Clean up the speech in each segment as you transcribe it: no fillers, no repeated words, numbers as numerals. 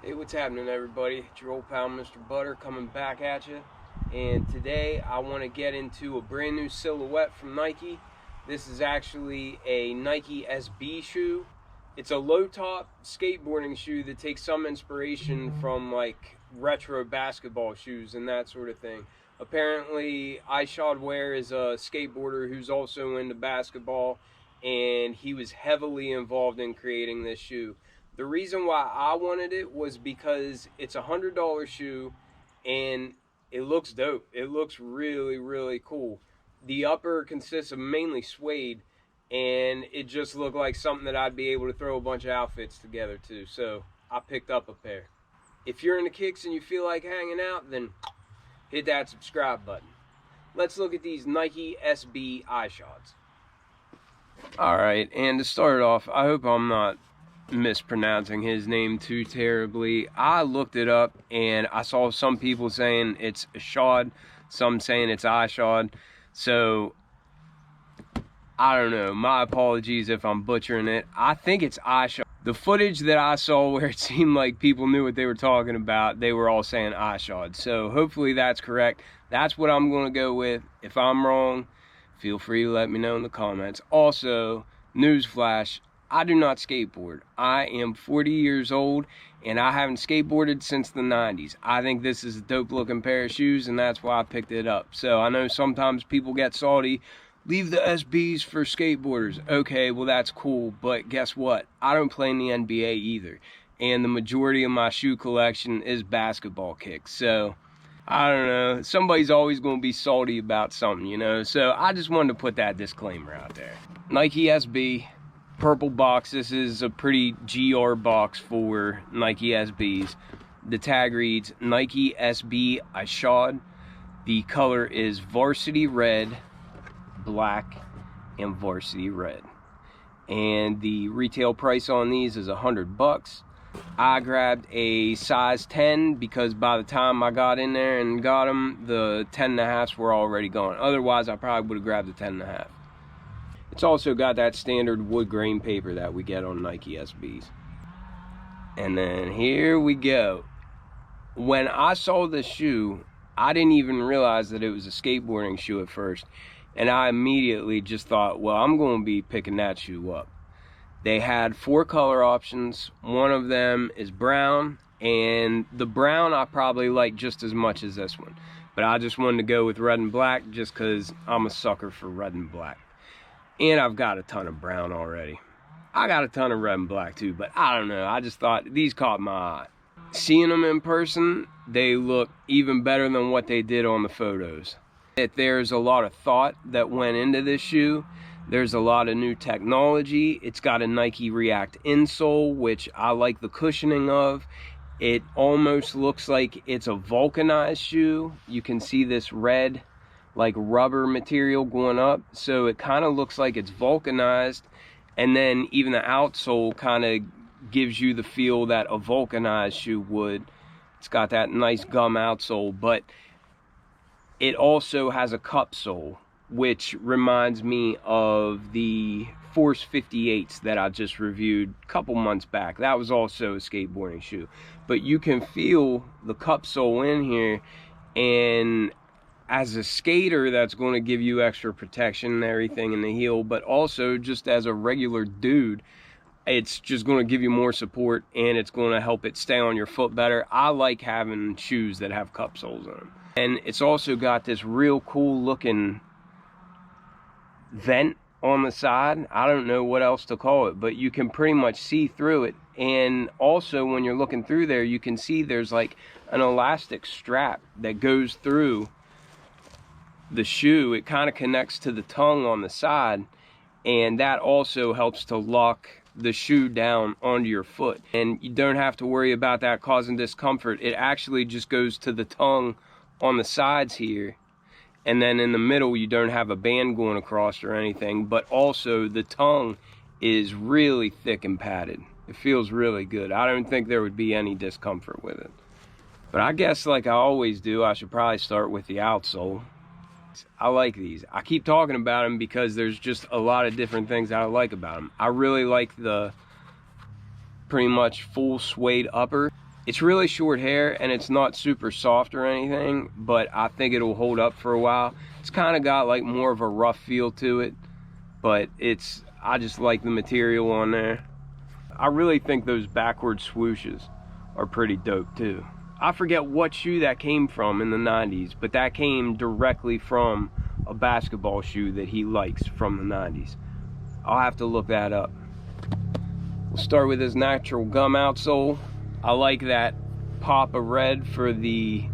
Hey, what's happening, everybody? It's your old pal Mr. Butter coming back at you. And today I want to get into a brand new silhouette from Nike. This is actually a Nike SB shoe. It's a low top skateboarding shoe that takes some inspiration from like retro basketball shoes and that sort of thing. Apparently Ishod Wair is a skateboarder who's also into basketball, and he was heavily involved in creating this shoe. The reason why I wanted it was because it's $100 shoe and it looks dope. It looks really, really cool. The upper consists of mainly suede, and it just looked like something that I'd be able to throw a bunch of outfits together to. So I picked up a pair. If you're into kicks and you feel like hanging out, then hit that subscribe button. Let's look at these Nike SB Ishods. Alright, and to start off, I hope I'm not mispronouncing his name too terribly. I looked it up and I saw some people saying it's Ishod, some saying it's Ishod. So I don't know, my apologies if I'm butchering it. I think it's Ishod. The footage that I saw where it seemed like people knew what they were talking about, they were all saying Ishod. So hopefully that's correct. That's what I'm going to go with. If I'm wrong, feel free to let me know in the comments. Also, newsflash, I do not skateboard. I am 40 years old and I haven't skateboarded since the 90s. I think this is a dope looking pair of shoes, and that's why I picked it up. So I know sometimes people get salty, leave the SBs for skateboarders. Okay, well that's cool, but guess what? I don't play in the NBA either. And the majority of my shoe collection is basketball kicks. So I don't know, somebody's always going to be salty about something, you know? So I just wanted to put that disclaimer out there. Nike SB. Purple box. This is a pretty GR box for Nike SBs. The tag reads Nike SB Ishod. The color is Varsity Red, Black, and Varsity Red. And the retail price on these is $100. I grabbed a size 10 because by the time I got in there and got them, the 10.5s were already gone. Otherwise, I probably would have grabbed the 10.5. It's also got that standard wood grain paper that we get on Nike SBs. And then here we go. When I saw this shoe, I didn't even realize that it was a skateboarding shoe at first. And I immediately just thought, well, I'm going to be picking that shoe up. They had 4 color options. One of them is brown. And the brown I probably like just as much as this one. But I just wanted to go with red and black just because I'm a sucker for red and black. And I've got a ton of brown already. I got a ton of red and black too, but I don't know. I just thought these caught my eye. Seeing them in person, they look even better than what they did on the photos. There's a lot of thought that went into this shoe. There's a lot of new technology. It's got a Nike React insole, which I like the cushioning of. It almost looks like it's a vulcanized shoe. You can see this red like rubber material going up, so it kind of looks like it's vulcanized, and then even the outsole kind of gives you the feel that a vulcanized shoe would. It's got that nice gum outsole, but it also has a cup sole, which reminds me of the Force 58s that I just reviewed a couple months back. That was also a skateboarding shoe, but you can feel the cup sole in here, and as a skater, that's going to give you extra protection and everything in the heel, but also just as a regular dude, it's just going to give you more support, and it's going to help it stay on your foot better. I like having shoes that have cup soles on them. And it's also got this real cool looking vent on the side. I don't know what else to call it, but you can pretty much see through it. And also when you're looking through there, you can see there's like an elastic strap that goes through the shoe. It kind of connects to the tongue on the side, and that also helps to lock the shoe down onto your foot, and you don't have to worry about that causing discomfort. It actually just goes to the tongue on the sides here, and then in the middle you don't have a band going across or anything, but also the tongue is really thick and padded. It feels really good. I don't think there would be any discomfort with it. But I guess like I always do, I should probably start with the outsole. I like these. I keep talking about them because there's just a lot of different things that I like about them. I really like the pretty much full suede upper. It's really short hair and it's not super soft or anything, but I think it'll hold up for a while. It's kind of got like more of a rough feel to it, but I just like the material on there. I really think those backward swooshes are pretty dope too. I forget what shoe that came from in the 90s, but that came directly from a basketball shoe that he likes from the 90s. I'll have to look that up. We'll start with his natural gum outsole. I like that pop of red for the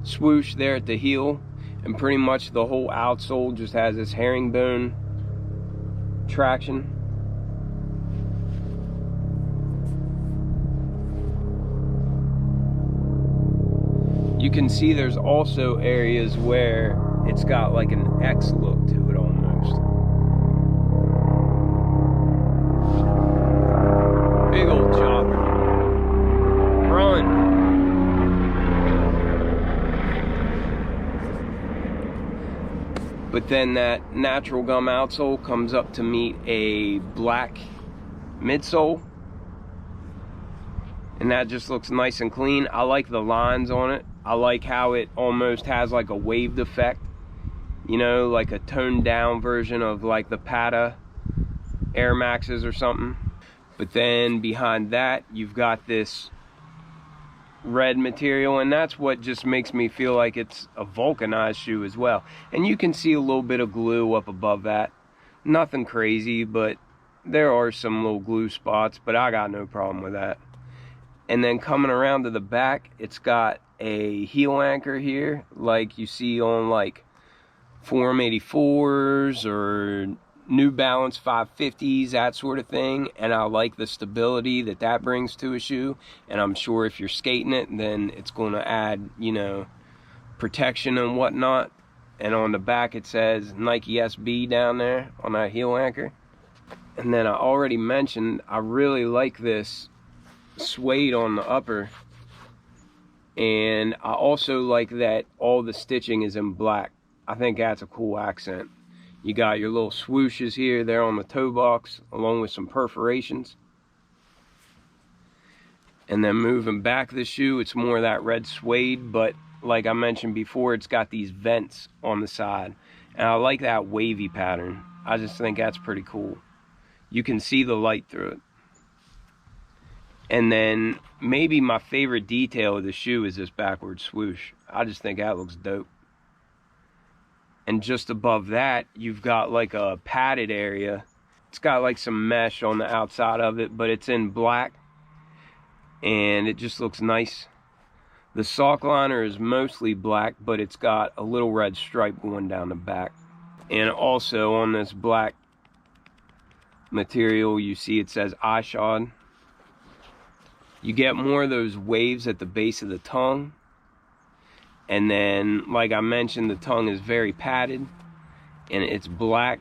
swoosh there at the heel, and pretty much the whole outsole just has this herringbone traction. You can see there's also areas where it's got like an X look to it almost. Big old chopper. Run. But then that natural gum outsole comes up to meet a black midsole. And that just looks nice and clean. I like the lines on it. I like how it almost has like a waved effect. You know, like a toned down version of like the Pata Air Maxes or something. But then behind that, you've got this red material, and that's what just makes me feel like it's a vulcanized shoe as well. And you can see a little bit of glue up above that. Nothing crazy, but there are some little glue spots, but I got no problem with that. And then coming around to the back, it's got a heel anchor here, like you see on like Forum 84s or New Balance 550s, that sort of thing. And I like the stability that that brings to a shoe. And I'm sure if you're skating it, then it's going to add, you know, protection and whatnot. And on the back it says Nike SB down there on that heel anchor. And then I already mentioned I really like this suede on the upper, and I also like that all the stitching is in black. I think that's a cool accent. You got your little swooshes here, there on the toe box, along with some perforations. And then moving back the shoe, it's more of that red suede, but like I mentioned before, it's got these vents on the side, and I like that wavy pattern. I just think that's pretty cool. You can see the light through it. And then maybe my favorite detail of the shoe is this backward swoosh. I just think that looks dope. And just above that, you've got like a padded area. It's got like some mesh on the outside of it, but it's in black. And it just looks nice. The sock liner is mostly black, but it's got a little red stripe going down the back. And also on this black material, you see it says Ishod. You get more of those waves at the base of the tongue. And then, like I mentioned, the tongue is very padded. And it's black.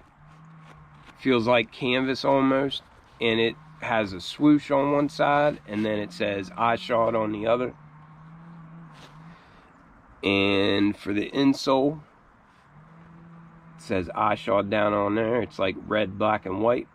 Feels like canvas almost. And it has a swoosh on one side. And then it says Ishod on the other. And for the insole, it says Ishod down on there. It's like red, black, and white.